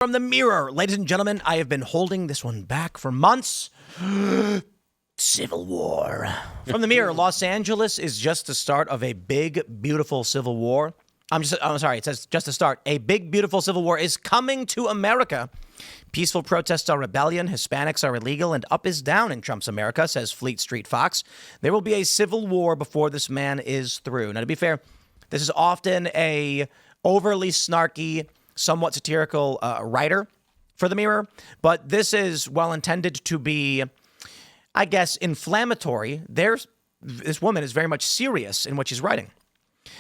From the Mirror, ladies and gentlemen, I have been holding this one back for months. Civil War. From the Mirror, Los Angeles is just the start of a big, beautiful civil war. I'm sorry, it says just the start. A big, beautiful civil war is coming to America. Peaceful protests are rebellion, Hispanics are illegal, and up is down in Trump's America, says Fleet Street Fox. There will be a civil war before this man is through. Now, to be fair, this is often a overly snarky, somewhat satirical writer for the Mirror, but this is well intended to be, I guess, inflammatory. This woman is very much serious in what she's writing.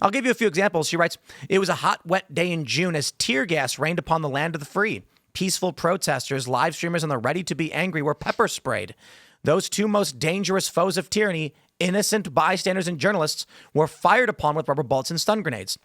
I'll give you a few examples. She writes, "It was a hot, wet day in June as tear gas rained upon the land of the free. Peaceful protesters, live streamers, and the ready to be angry were pepper sprayed. Those two most dangerous foes of tyranny, innocent bystanders and journalists, were fired upon with rubber bullets and stun grenades.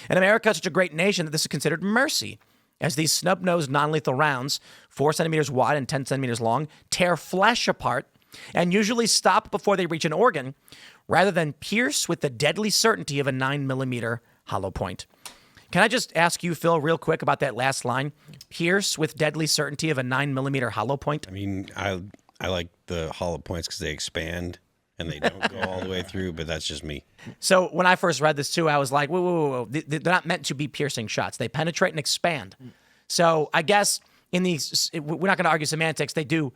In America, such a great nation that this is considered mercy, as these snub-nosed non-lethal rounds, 4 centimeters wide and 10 centimeters long, tear flesh apart and usually stop before they reach an organ, rather than pierce with the deadly certainty of a 9mm hollow point." Can I just ask you, Phil, real quick about that last line? Pierce with deadly certainty of a 9mm hollow point? I mean, I like the hollow points because they expand and they don't go all the way through, but that's just me. So when I first read this too, I was like, whoa. They're not meant to be piercing shots. They penetrate and expand. So I guess in these, we're not going to argue semantics. They do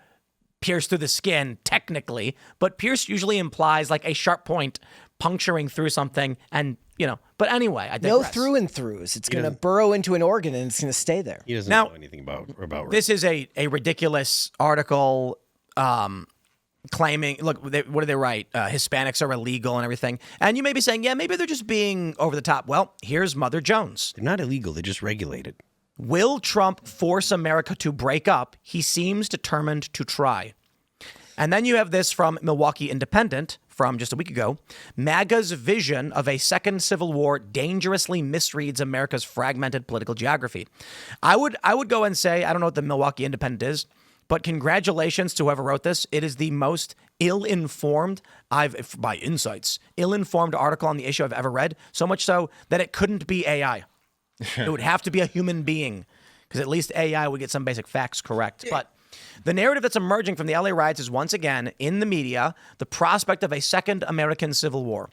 pierce through the skin technically, but pierce usually implies like a sharp point puncturing through something and, but anyway, I digress. No through and throughs. It's going to burrow into an organ and it's going to stay there. He doesn't know anything about this is a ridiculous article claiming, look, what do they write? Hispanics are illegal and everything. And you may be saying, yeah, maybe they're just being over the top. Well, here's Mother Jones. They're not illegal. They're just regulated. Will Trump force America to break up? He seems determined to try. And then you have this from Milwaukee Independent from just a week ago. MAGA's vision of a second civil war dangerously misreads America's fragmented political geography. I would go and say, I don't know what the Milwaukee Independent is, but congratulations to whoever wrote this. It is the most ill-informed, by Insights, ill-informed article on the issue I've ever read, so much so that it couldn't be AI. It would have to be a human being, because at least AI would get some basic facts correct. But the narrative that's emerging from the LA riots is once again, in the media, the prospect of a second American Civil War.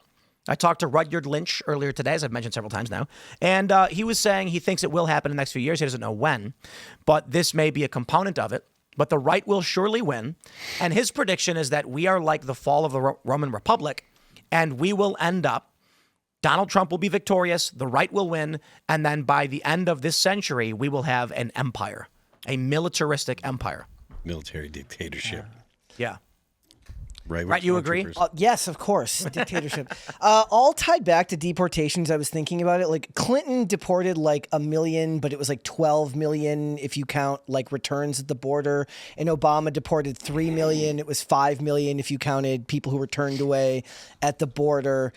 I talked to Rudyard Lynch earlier today, as I've mentioned several times now, and he was saying he thinks it will happen in the next few years. He doesn't know when, but this may be a component of it. But the right will surely win, and his prediction is that we are like the fall of the Roman Republic, and we will end up, Donald Trump will be victorious, the right will win, and then by the end of this century, we will have an empire, a militaristic empire. Military dictatorship. Yeah. Right, you agree? Yes, of course. Dictatorship. All tied back to deportations. I was thinking about it. Like Clinton deported like 1 million, but it was like 12 million if you count like returns at the border. And Obama deported 3 million. It was 5 million if you counted people who were turned away at the border.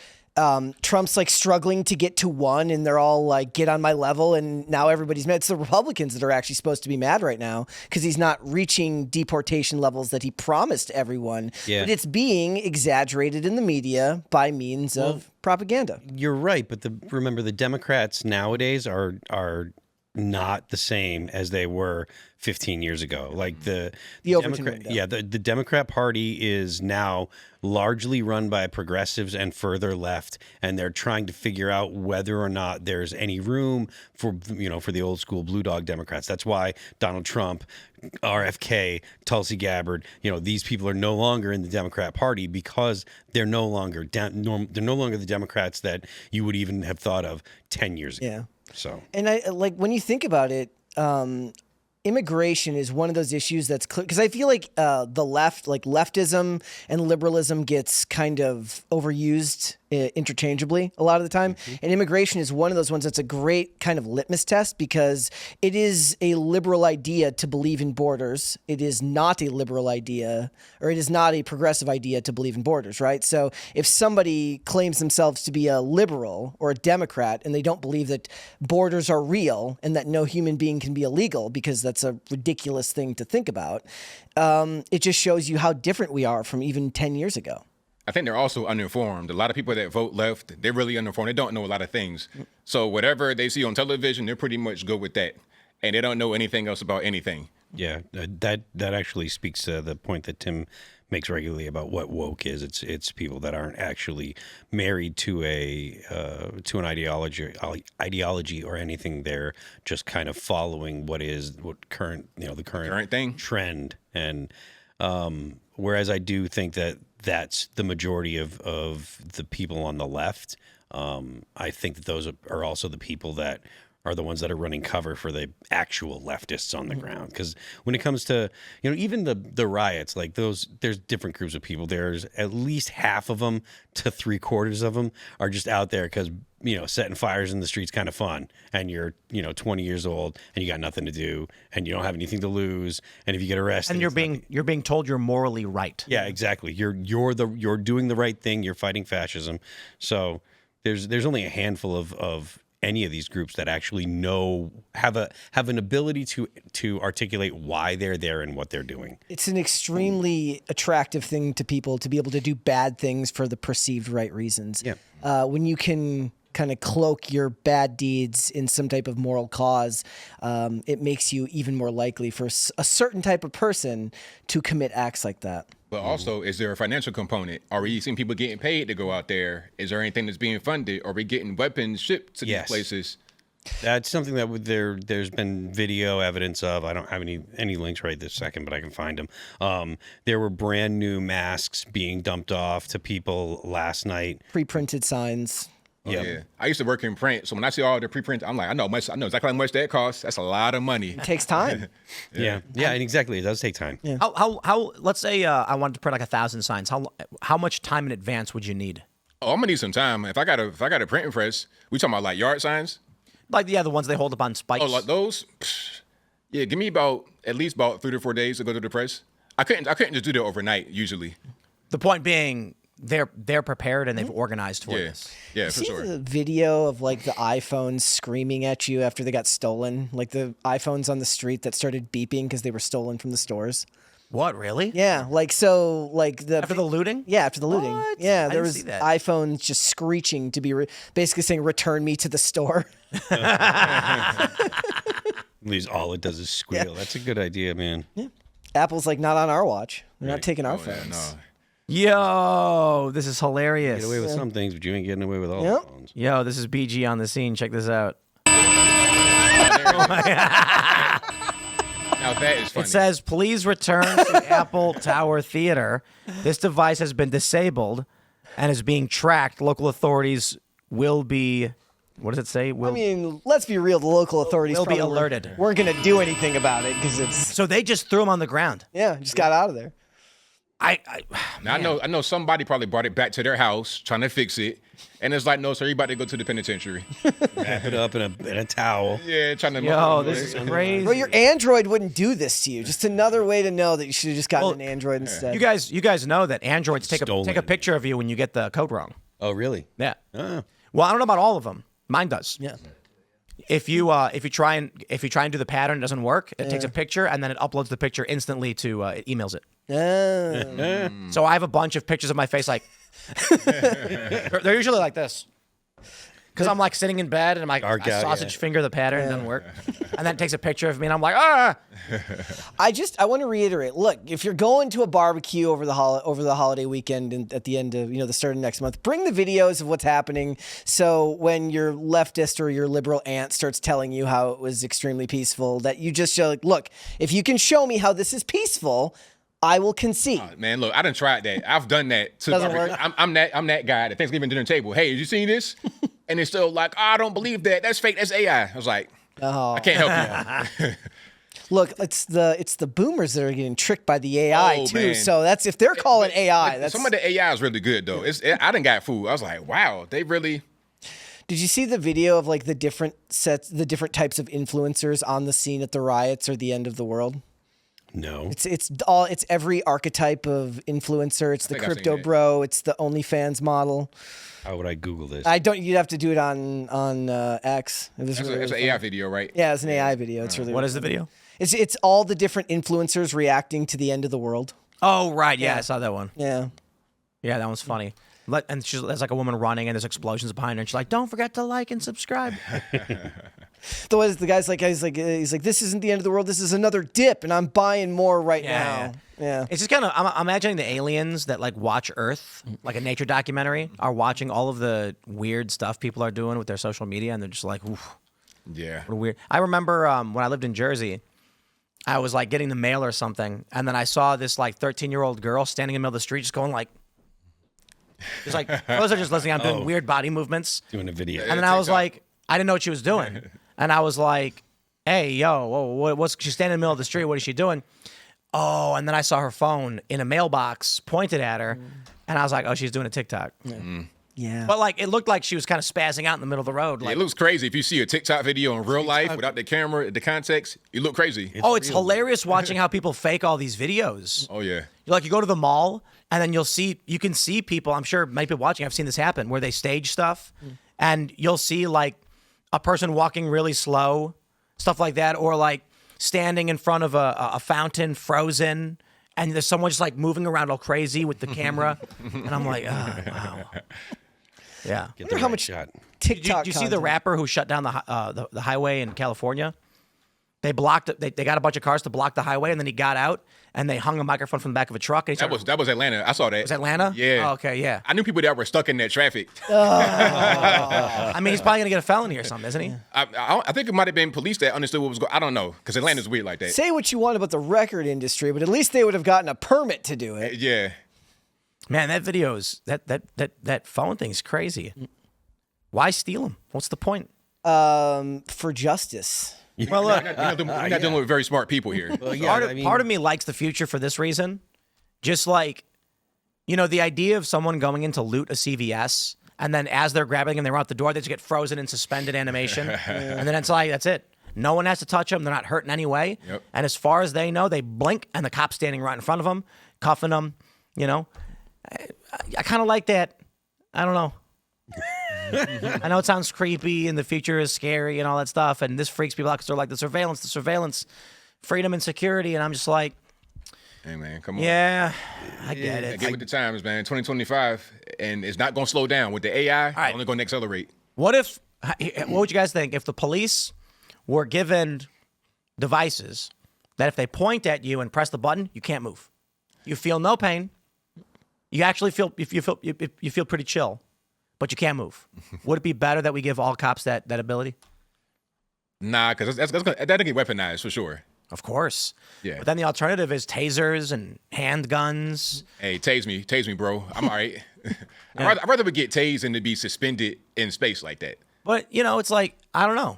Trump's like struggling to get to 1 and they're all like, get on my level. And now everybody's mad. It's the Republicans that are actually supposed to be mad right now because he's not reaching deportation levels that he promised everyone. Yeah. But it's being exaggerated in the media by means of propaganda. You're right. But remember, the Democrats nowadays are not the same as they were 15 years ago. Like the Democrat Party is now largely run by progressives and further left, and they're trying to figure out whether or not there's any room for the old school blue dog Democrats. That's why Donald Trump, RFK, Tulsi Gabbard, these people are no longer in the Democrat Party because they're no longer the Democrats that you would even have thought of 10 years ago. Yeah. So, and I like when you think about it, immigration is one of those issues that's clear because I feel like the left, like leftism and liberalism, gets kind of overused interchangeably a lot of the time. And immigration is one of those ones that's a great kind of litmus test because it is a liberal idea to believe in borders. It is not a liberal idea, or it is not a progressive idea to believe in borders, right? So if somebody claims themselves to be a liberal or a Democrat and they don't believe that borders are real and that no human being can be illegal because that's a ridiculous thing to think about, it just shows you how different we are from even 10 years ago. I think they're also uninformed. A lot of people that vote left, they're really uninformed. They don't know a lot of things. So whatever they see on television, they're pretty much good with that. and they don't know anything else about anything. Yeah, that actually speaks to the point that Tim makes regularly about what woke is. It's people that aren't actually married to an ideology or anything. They're just kind of following what the current thing, trend. And whereas I do think that that's the majority of the people on the left. I think that those are also the people that are the ones that are running cover for the actual leftists on the ground. Because when it comes to, even the riots, like those, there's different groups of people. There's at least half of them to 3/4 of them are just out there because, setting fires in the streets kind of fun. And you're, 20 years old and you got nothing to do and you don't have anything to lose. And if you get arrested, and you're being told you're morally right. Yeah, exactly. You're doing the right thing. You're fighting fascism. So there's only a handful of any of these groups that actually have an ability to articulate why they're there and what they're doing. It's an extremely attractive thing to people to be able to do bad things for the perceived right reasons. Yeah. When you can kind of cloak your bad deeds in some type of moral cause, it makes you even more likely for a certain type of person to commit acts like that. But also, is there a financial component? Are we seeing people getting paid to go out there? Is there anything that's being funded? Are we getting weapons shipped to these places? That's something that there's been video evidence of. I don't have any links right this second, but I can find them. There were brand new masks being dumped off to people last night. Pre-printed signs. Oh, yeah. I used to work in print, so when I see all the pre-prints, I'm like, I know exactly how much that costs. That's a lot of money. It takes time. Yeah, and exactly, it does take time. Yeah. How? Let's say I wanted to print like 1,000 signs. How much time in advance would you need? Oh, I'm gonna need some time. If I got a printing press, we talking about like yard signs? Like the ones they hold up on spikes. Oh, like those? Yeah, give me at least about 3 to 4 days to go to the press. I couldn't just do that overnight usually. The point being, they're prepared and they've organized for this. Yeah, for sure. See the video of like the iPhones screaming at you after they got stolen? Like the iPhones on the street that started beeping because they were stolen from the stores. What, really? Yeah, after the looting? Yeah, after the looting. What? Yeah, I there didn't was see that. iPhones just screeching to be basically saying, "Return me to the store." At least all it does is squeal. That's a good idea, man. Yeah. Apple's like, not on our watch. They're not taking our Yeah, phones. no. Yo, this is hilarious. Get away with some things, but you ain't getting away with all Yep. the phones. Yo, this is BG on the scene. Check this out. Now that is funny. It says, please return to Apple Tower Theater. This device has been disabled and is being tracked. Local authorities will be, what does it say? I mean, let's be real. The local authorities will be probably alerted. weren't going to do anything about it because it's, So they just threw him on the ground. just got out of there. Now, I know somebody probably brought it back to their house trying to fix it, and it's like, no, sir, you about to go to the penitentiary. Wrap it up in a towel. Yeah, trying to. Yo, this is crazy. Bro, your Android wouldn't do this to you. Just another way to know that you should have just gotten an Android instead. You guys know that Androids take a picture of you when you get the code wrong. Oh, really? Yeah. Oh. Well, I don't know about all of them. Mine does. Yeah. If you try and do the pattern, it doesn't work. It takes a picture and then it uploads the picture instantly to it emails it. So I have a bunch of pictures of my face like they're usually like this. Because I'm like sitting in bed and I'm like, I sausage finger the pattern, it doesn't work. And then it takes a picture of me and I'm like, ah. I want to reiterate. Look, if you're going to a barbecue over the holiday weekend and at the end of the start of next month, bring the videos of what's happening. So when your leftist or your liberal aunt starts telling you how it was extremely peaceful, that you just show like, look, if you can show me how this is peaceful, I will concede. Man, look, I done tried that. I've done that. Doesn't work. I'm that guy at the Thanksgiving dinner table. Hey, did you see this? And it's still like, I don't believe that. That's fake. That's AI. I was like, I can't help you. Look, it's the boomers that are getting tricked by the AI too. Man. So that's if they're calling AI. That's Some of the AI is really good though. I done got fooled. I was like, wow, they really. Did you see the video of like the different types of influencers on the scene at the riots or the end of the world? No. It's every archetype of influencer. It's the crypto bro. It's the OnlyFans model. How would I Google this? You'd have to do it on X. It's an AI video, right? Yeah, it's an AI video. It's really. What is the video? It's all the different influencers reacting to the end of the world. Oh, right. Yeah, I saw that one. Yeah. Yeah, that one's funny. And there's like a woman running, and there's explosions behind her, and she's like, "Don't forget to like and subscribe." The guy's like, he's like, this isn't the end of the world. This is another dip, and I'm buying more right now. Yeah. It's just kind of, I'm imagining the aliens that like watch Earth, like a nature documentary, are watching all of the weird stuff people are doing with their social media, and they're just like, oof. Yeah. What a weird. I remember when I lived in Jersey, I was like getting the mail or something, and then I saw this like 13-year-old girl standing in the middle of the street, just going like, just like, those are just listening. I'm doing weird body movements, Doing a video. and then I was like, I didn't know what she was doing, and I was like, hey, yo, what's she's standing in the middle of the street? What is she doing? Oh, and then I saw her phone in a mailbox pointed at her, and I was like, oh, she's doing a TikTok. Yeah. But like, it looked like she was kind of spazzing out in the middle of the road. Like, It looks crazy if you see a TikTok video in real life without the camera, the context. You look crazy. it's hilarious watching how people fake all these videos. Oh yeah. You go to the mall, and then you can see people. I'm sure many people watching. I've seen this happen where they stage stuff, and you'll see like a person walking really slow, stuff like that, or like standing in front of a fountain, frozen, and there's someone just like moving around all crazy with the camera, and I'm like, oh, wow, yeah. Get the how right much shot. TikTok. Did you see the rapper who shut down the highway in California? They blocked it. They got a bunch of cars to block the highway, and then he got out and they hung a microphone from the back of a truck. And he started, That was Atlanta. I saw that. was Atlanta? Yeah. Oh, okay, yeah. I knew people that were stuck in that traffic. I mean, he's probably gonna get a felony or something, isn't he? I think it might have been police that understood what was going. I don't know because Atlanta's weird like that. Say what you want about the record industry, but at least they would have gotten a permit to do it. Yeah. Man, that video's that phone thing's crazy. Why steal them? What's the point? For justice. Well, look, We're not dealing with very smart people here. Well, yeah, part of me likes the future for this reason. Just like, the idea of someone going in to loot a CVS, and then as they're grabbing them, they're out the door, they just get frozen in suspended animation. And then it's like, that's it. No one has to touch them. They're not hurt in any way. Yep. And as far as they know, they blink, and the cop's standing right in front of them, cuffing them, I kind of like that. I don't know. I know it sounds creepy and the future is scary and all that stuff, and this freaks people out because they're like the surveillance, freedom and security, and I'm just like, Hey man, come on. yeah, I get it. Get with the times, man. 2025, and it's not gonna slow down with the AI. right. It's only gonna accelerate. What would you guys think if the police were given devices that if they point at you and press the button, you can't move, you feel no pain, you actually feel you feel pretty chill, but you can't move? Would it be better that we give all cops that ability? Nah, because that'll get weaponized for sure. Of course. Yeah. But then the alternative is tasers and handguns. Hey, tase me, bro. I'm all right. I'd rather we get tased than to be suspended in space like that. But, it's like, I don't know.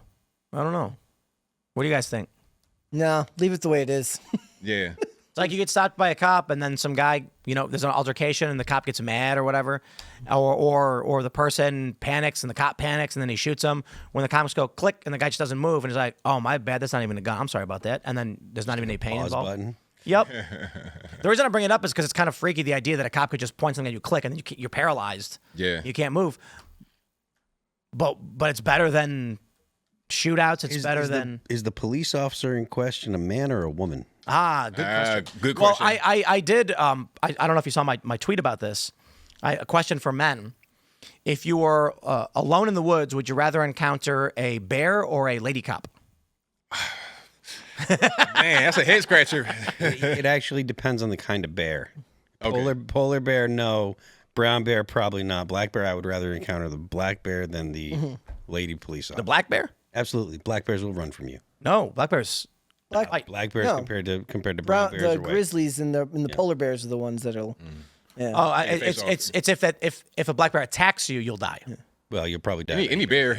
What do you guys think? No, leave it the way it is. Yeah. It's like you get stopped by a cop and then some guy, there's an altercation and the cop gets mad or whatever. Or the person panics and the cop panics and then he shoots him. When the cops go click and the guy just doesn't move and he's like, oh, my bad, that's not even a gun. I'm sorry about that. And then there's not even any pain Pause involved. button. Yep. The reason I bring it up is because it's kind of freaky, the idea that a cop could just point something and you click and then you're paralyzed. Yeah. You can't move. But it's better than shootouts. It's better than... Is the police officer in question a man or a woman? Good question. Good question. Well, I did. I don't know if you saw my tweet about this. A question for men: if you were alone in the woods, would you rather encounter a bear or a lady cop? Man, that's a head scratcher. It actually depends on the kind of bear. Okay. Polar bear, no. Brown bear, probably not. Black bear, I would rather encounter the black bear than the lady police officer. The black bear? Absolutely, black bears will run from you. No, black bears. Black bears No. compared to brown bears The are white. grizzlies and the polar bears are the ones that'll. Yeah. Oh, face it's if a black bear attacks you, you'll die. Well, you'll probably die. Any bear.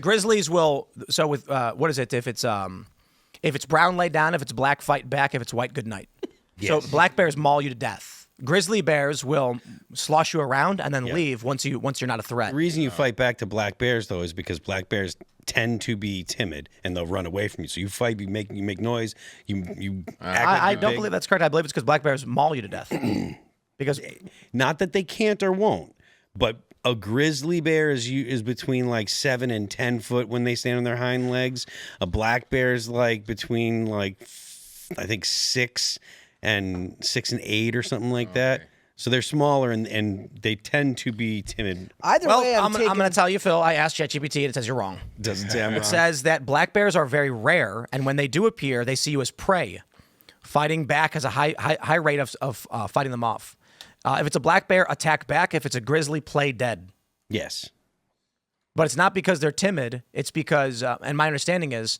Grizzlies will. So with what is it? If it's brown, lay down. If it's black, fight back. If it's white, good night. So black bears maul you to death. Grizzly bears will slosh you around and then leave once you're not a threat. The reason you fight back to black bears, though, is because black bears tend to be timid and they'll run away from you. So you fight, you make noise, you act like I you're don't big. believe that's correct. I believe it's because black bears maul you to death. Because Not that they can't or won't, but a grizzly bear is between like 7 and 10 foot when they stand on their hind legs. A black bear is like between I think 6 and 8 or something like that. So they're smaller and they tend to be timid. Either Well, way, I'm going to tell you, Phil, I asked ChatGPT and it says you're wrong. Doesn't say I'm wrong. It says that black bears are very rare, and when they do appear, they see you as prey. Fighting back has a high rate of fighting them off. If it's a black bear, attack back. If it's a grizzly, play dead. Yes. But it's not because they're timid. It's because, and my understanding is,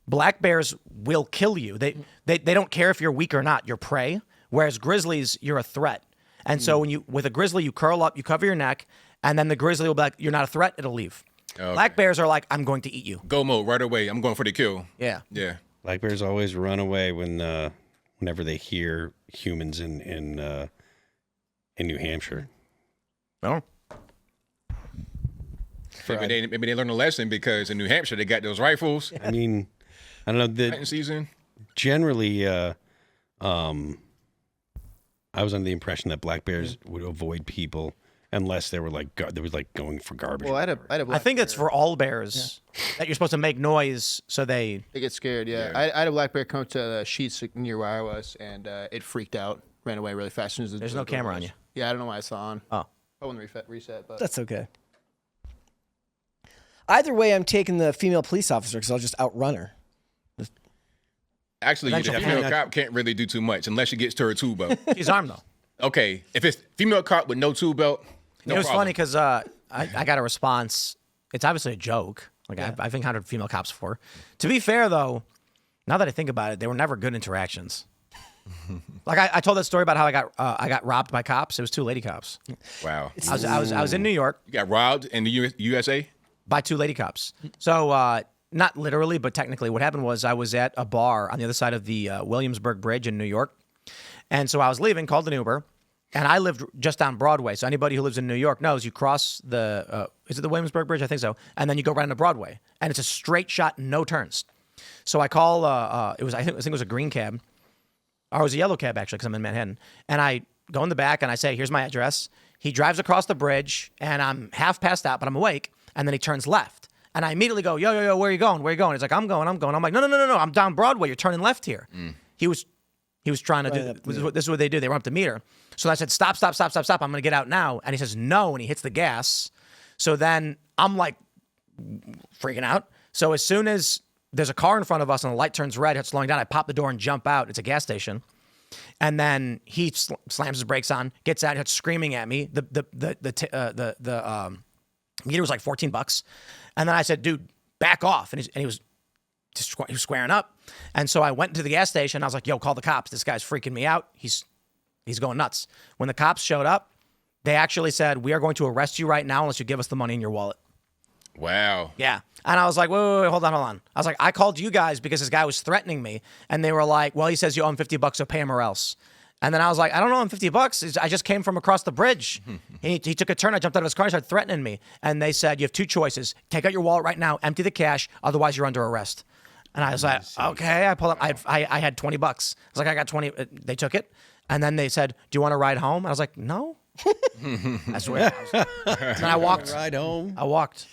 black bears will kill you. They don't care if you're weak or not. You're prey. Whereas grizzlies, you're a threat. And so with a grizzly, you curl up, you cover your neck, and then the grizzly will be like, you're not a threat, it'll leave. Okay. Black bears are like, I'm going to eat you. Go mode right away. I'm going for the kill. Yeah. Yeah. Black bears always run away whenever they hear humans in New Hampshire. Oh. Maybe they learned a lesson because in New Hampshire they got those rifles. I mean, I don't know. Hunting season. Generally, I was under the impression that black bears would avoid people unless they were like going for garbage. Well, I had a black I think bear. it's for all bears that you're supposed to make noise so they get scared. Yeah, I had a black bear come to the sheets near where I was, and it freaked out, ran away really fast. As soon as There's no camera on you. Yeah, I don't know why I saw on. Oh. I wouldn't reset, but That's okay. Either way, I'm taking the female police officer because I'll just outrun her. Actually, the female cop can't really do too much unless she gets to her tool belt. She's armed though. Okay, if it's female cop with no tool belt, no It was problem. funny because I got a response. It's obviously a joke. Like I've encountered female cops before. To be fair though, now that I think about it, they were never good interactions. Like I told that story about how I got robbed by cops. It was 2 lady cops. Wow. I was in New York You got robbed in the USA? by 2 lady cops. So not literally, but technically, what happened was I was at a bar on the other side of the Williamsburg Bridge in New York, and so I was leaving, called an Uber, and I lived just down Broadway. So anybody who lives in New York knows you cross the is it the Williamsburg Bridge? I think so, and then you go right into Broadway, and it's a straight shot, no turns. So I call I think it was a green cab. Or it was a yellow cab, actually, because I'm in Manhattan. And I go in the back, and I say, here's my address. He drives across the bridge, and I'm half passed out, but I'm awake. And then he turns left. And I immediately go, yo, where are you going? Where are you going? He's like, I'm going. I'm like, no, I'm down Broadway. You're turning left here. He was trying to do, this is what they do. They run up the meter. So I said, stop. I'm going to get out now. And he says, no, and he hits the gas. So then I'm like freaking out. So as soon as there's a car in front of us and the light turns red, it's slowing down, I pop the door and jump out. It's a gas station. And then he slams his brakes on, gets out, starts screaming at me. The meter was like $14. And then I said, dude, back off. And he was squaring up. And so I went to the gas station. I was like, yo, call the cops. This guy's freaking me out. He's going nuts. When the cops showed up, they actually said, we are going to arrest you right now unless you give us the money in your wallet. Wow. Yeah. And I was like, wait, hold on. I was like, I called you guys because this guy was threatening me. And they were like, well, he says you owe him $50, so pay him or else. And then I was like, I don't owe him $50. I just came from across the bridge. He took a turn. I jumped out of his car and started threatening me. And they said, you have 2 choices. Take out your wallet right now, empty the cash, otherwise you're under arrest. And I was like, okay. I pulled up. I had $20. I was like, I got 20. They took it. And then they said, do you want to ride home? And I was like, no. I swear. And I walked. Ride home. I walked.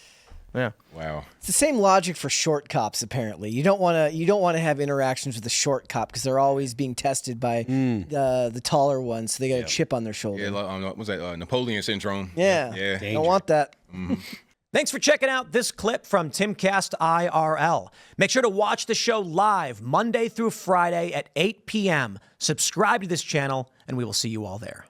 Yeah. Wow. It's the same logic for short cops. Apparently, you don't want to have interactions with the short cop because they're always being tested by the taller ones, so they got a chip on their shoulder. Yeah, what was that Napoleon syndrome? Yeah. Yeah. Don't want that. Thanks for checking out this clip from Timcast IRL. Make sure to watch the show live Monday through Friday at 8 p.m. Subscribe to this channel, and we will see you all there.